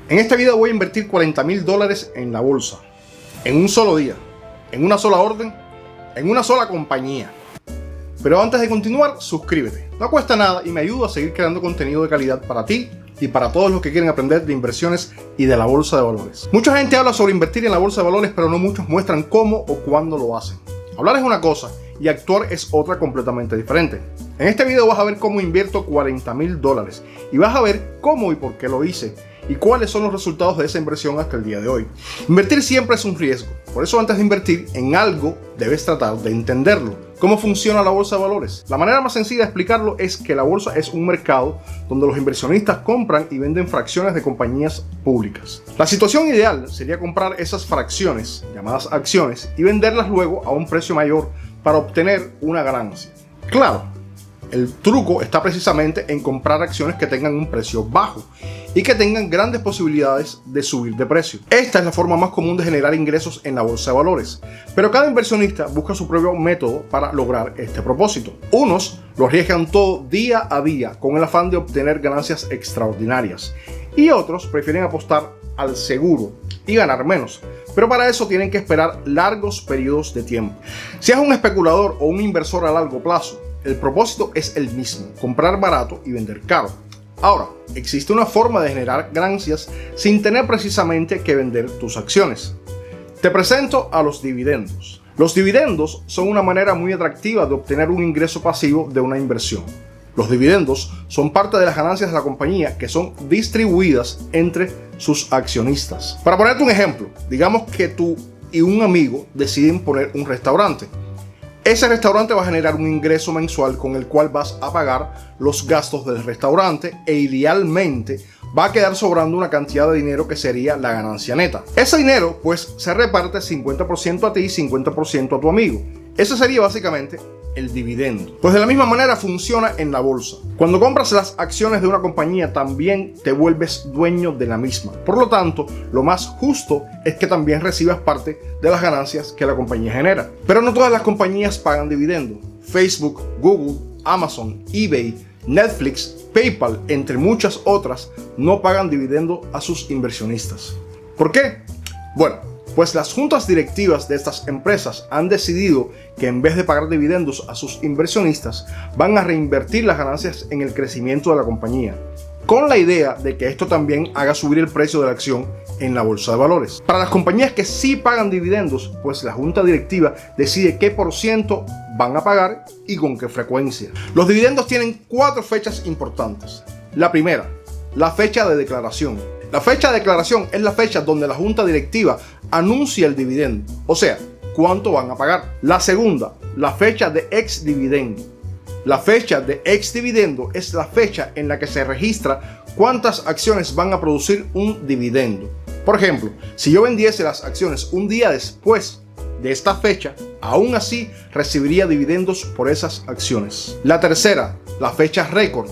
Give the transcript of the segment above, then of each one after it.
En este video voy a invertir $40,000 en la bolsa, en un solo día, en una sola orden, en una sola compañía. Pero antes de continuar, suscríbete, no cuesta nada y me ayuda a seguir creando contenido de calidad para ti y para todos los que quieren aprender de inversiones y de la bolsa de valores. Mucha gente habla sobre invertir en la bolsa de valores, pero no muchos muestran cómo o cuándo lo hacen. Hablar es una cosa y actuar es otra completamente diferente. En este video vas a ver cómo invierto $40,000 y vas a ver cómo y por qué lo hice y cuáles son los resultados de esa inversión hasta el día de hoy. Invertir siempre es un riesgo, por eso antes de invertir en algo debes tratar de entenderlo. ¿Cómo funciona la bolsa de valores? La manera más sencilla de explicarlo es que la bolsa es un mercado donde los inversionistas compran y venden fracciones de compañías públicas. La situación ideal sería comprar esas fracciones, llamadas acciones, y venderlas luego a un precio mayor para obtener una ganancia. Claro, el truco está precisamente en comprar acciones que tengan un precio bajo y que tengan grandes posibilidades de subir de precio. Esta es la forma más común de generar ingresos en la bolsa de valores, pero cada inversionista busca su propio método para lograr este propósito. Unos lo arriesgan todo día a día con el afán de obtener ganancias extraordinarias y otros prefieren apostar al seguro y ganar menos, pero para eso tienen que esperar largos periodos de tiempo. Si es un especulador o un inversor a largo plazo, el propósito es el mismo: comprar barato y vender caro. Ahora, existe una forma de generar ganancias sin tener precisamente que vender tus acciones. Te presento a los dividendos. Los dividendos son una manera muy atractiva de obtener un ingreso pasivo de una inversión. Los dividendos son parte de las ganancias de la compañía que son distribuidas entre sus accionistas. Para ponerte un ejemplo, digamos que tú y un amigo deciden poner un restaurante. Ese restaurante va a generar un ingreso mensual con el cual vas a pagar los gastos del restaurante e idealmente va a quedar sobrando una cantidad de dinero que sería la ganancia neta. Ese dinero pues se reparte 50% a ti y 50% a tu amigo. Ese sería básicamente el dividendo. Pues de la misma manera funciona en la bolsa. Cuando compras las acciones de una compañía también te vuelves dueño de la misma. Por lo tanto, lo más justo es que también recibas parte de las ganancias que la compañía genera. Pero no todas las compañías pagan dividendo. Facebook, Google, Amazon, eBay, Netflix, PayPal, entre muchas otras, no pagan dividendo a sus inversionistas. ¿Por qué? Bueno, pues las juntas directivas de estas empresas han decidido que en vez de pagar dividendos a sus inversionistas, van a reinvertir las ganancias en el crecimiento de la compañía, con la idea de que esto también haga subir el precio de la acción en la bolsa de valores. Para las compañías que sí pagan dividendos, pues la junta directiva decide qué % van a pagar y con qué frecuencia. Los dividendos tienen 4 fechas importantes. La primera, la fecha de declaración. La fecha de declaración es la fecha donde la junta directiva anuncia el dividendo, o sea, cuánto van a pagar. La segunda, la fecha de ex dividendo. La fecha de ex dividendo es la fecha en la que se registra cuántas acciones van a producir un dividendo. Por ejemplo, si yo vendiese las acciones un día después de esta fecha, aún así recibiría dividendos por esas acciones. La tercera, la fecha récord.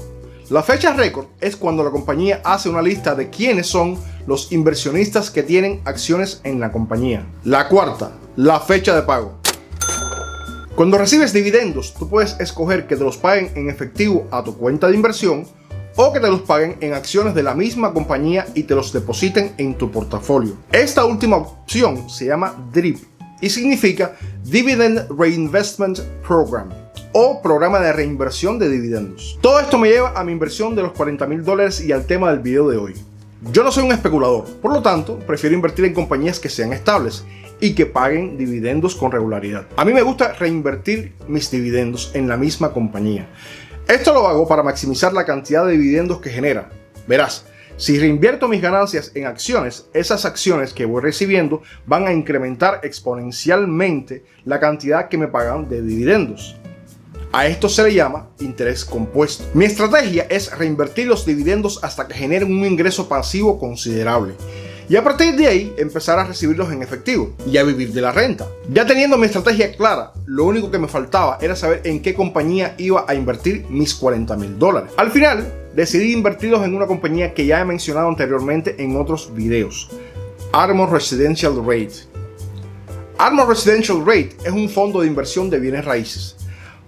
La fecha récord es cuando la compañía hace una lista de quiénes son los inversionistas que tienen acciones en la compañía. La cuarta, la fecha de pago. Cuando recibes dividendos, tú puedes escoger que te los paguen en efectivo a tu cuenta de inversión o que te los paguen en acciones de la misma compañía y te los depositen en tu portafolio. Esta última opción se llama DRIP y significa Dividend Reinvestment Program, o programa de reinversión de dividendos. Todo esto me lleva a mi inversión de los $40,000 y al tema del video de hoy. Yo no soy un especulador, por lo tanto, prefiero invertir en compañías que sean estables y que paguen dividendos con regularidad. A mí me gusta reinvertir mis dividendos en la misma compañía. Esto lo hago para maximizar la cantidad de dividendos que genera. Verás, si reinvierto mis ganancias en acciones, esas acciones que voy recibiendo van a incrementar exponencialmente la cantidad que me pagan de dividendos. A esto se le llama interés compuesto. Mi estrategia es reinvertir los dividendos hasta que generen un ingreso pasivo considerable y a partir de ahí empezar a recibirlos en efectivo y a vivir de la renta. Ya teniendo mi estrategia clara, lo único que me faltaba era saber en qué compañía iba a invertir mis $40,000. Al final, decidí invertirlos en una compañía que ya he mencionado anteriormente en otros videos: Armor Residential REIT. Armor Residential REIT es un fondo de inversión de bienes raíces.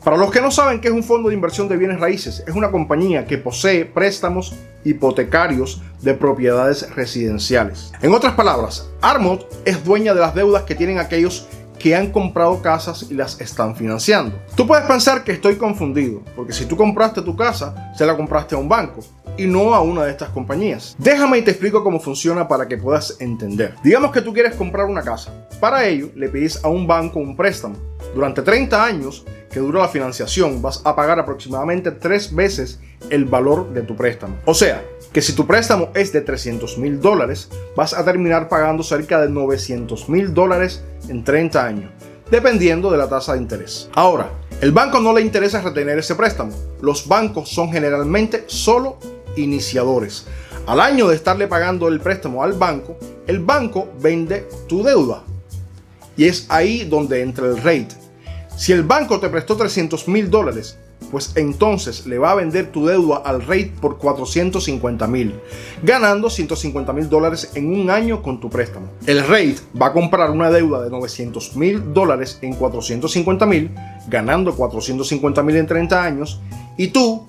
Para los que no saben qué es un fondo de inversión de bienes raíces, es una compañía que posee préstamos hipotecarios de propiedades residenciales. En otras palabras, Armor es dueña de las deudas que tienen aquellos que han comprado casas y las están financiando. Tú puedes pensar que estoy confundido, porque si tú compraste tu casa, se la compraste a un banco y no a una de estas compañías. Déjame y te explico cómo funciona para que puedas entender. Digamos que tú quieres comprar una casa. Para ello, le pides a un banco un préstamo. Durante 30 años que dura la financiación, vas a pagar aproximadamente 3 veces el valor de tu préstamo. O sea, que si tu préstamo es de $300,000, vas a terminar pagando cerca de $900,000 en 30 años, dependiendo de la tasa de interés. Ahora, el banco no le interesa retener ese préstamo. Los bancos son generalmente solo iniciadores. Al año de estarle pagando el préstamo al banco, el banco vende tu deuda. Y es ahí donde entra el rate. Si el banco te prestó $300,000, pues entonces le va a vender tu deuda al rate por $450,000, ganando $150,000 en un año con tu préstamo. El rate va a comprar una deuda de $900,000 en $450,000, ganando $450,000 en 30 años, y tú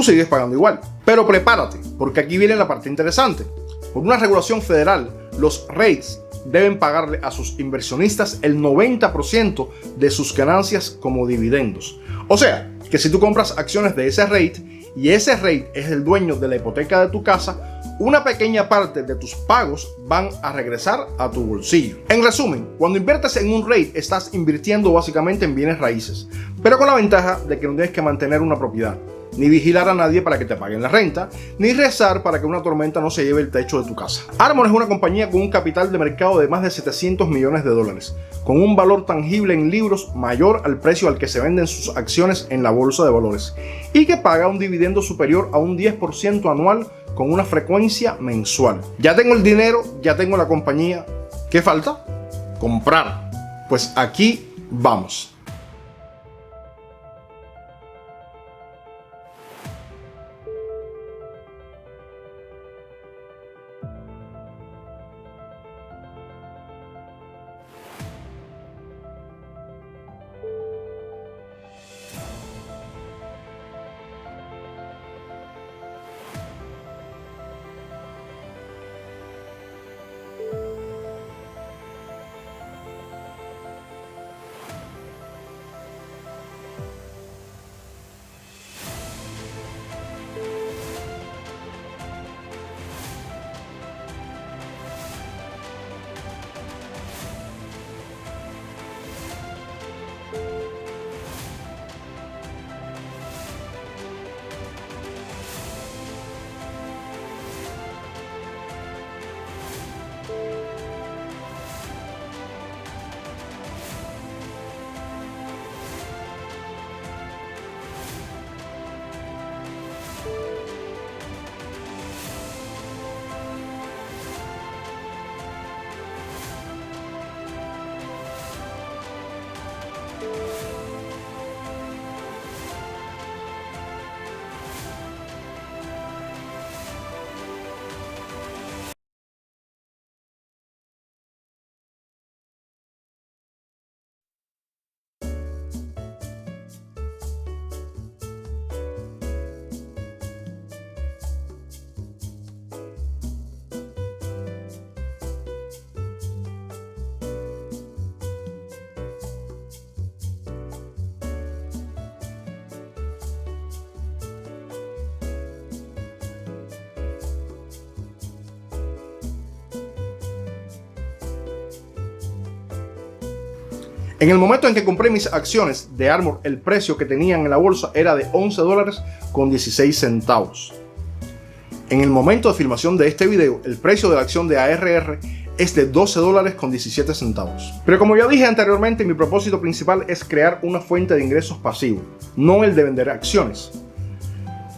sigues pagando igual. Pero prepárate, porque aquí viene la parte interesante. Por una regulación federal, los rates deben pagarle a sus inversionistas el 90% de sus ganancias como dividendos. O sea, que si tú compras acciones de ese rate y ese rate es el dueño de la hipoteca de tu casa, una pequeña parte de tus pagos van a regresar a tu bolsillo. En resumen, cuando inviertes en un rate, estás invirtiendo básicamente en bienes raíces, pero con la ventaja de que no tienes que mantener una propiedad, ni vigilar a nadie para que te paguen la renta, ni rezar para que una tormenta no se lleve el techo de tu casa. Armor es una compañía con un capital de mercado de más de $700 millones, con un valor tangible en libros mayor al precio al que se venden sus acciones en la bolsa de valores, y que paga un dividendo superior a un 10% anual con una frecuencia mensual. Ya tengo el dinero, ya tengo la compañía. ¿Qué falta? Comprar. Pues aquí vamos. En el momento en que compré mis acciones de Armor, el precio que tenían en la bolsa era de $11.16. En el momento de filmación de este video, el precio de la acción de ARR es de $12.17. Pero como ya dije anteriormente, mi propósito principal es crear una fuente de ingresos pasivos, no el de vender acciones.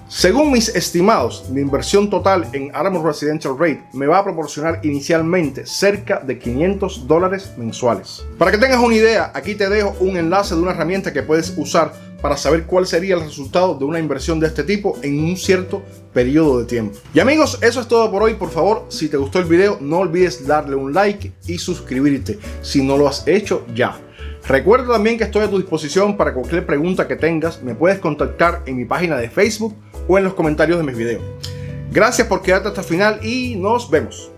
Según mis estimados, mi inversión total en Armor Residential Rate me va a proporcionar inicialmente cerca de $500 mensuales. Para que tengas una idea, aquí te dejo un enlace de una herramienta que puedes usar para saber cuál sería el resultado de una inversión de este tipo en un cierto periodo de tiempo. Y amigos, eso es todo por hoy. Por favor, si te gustó el video, no olvides darle un like y suscribirte si no lo has hecho ya. Recuerda también que estoy a tu disposición para cualquier pregunta que tengas. Me puedes contactar en mi página de Facebook o en los comentarios de mis videos. Gracias por quedarte hasta el final y nos vemos.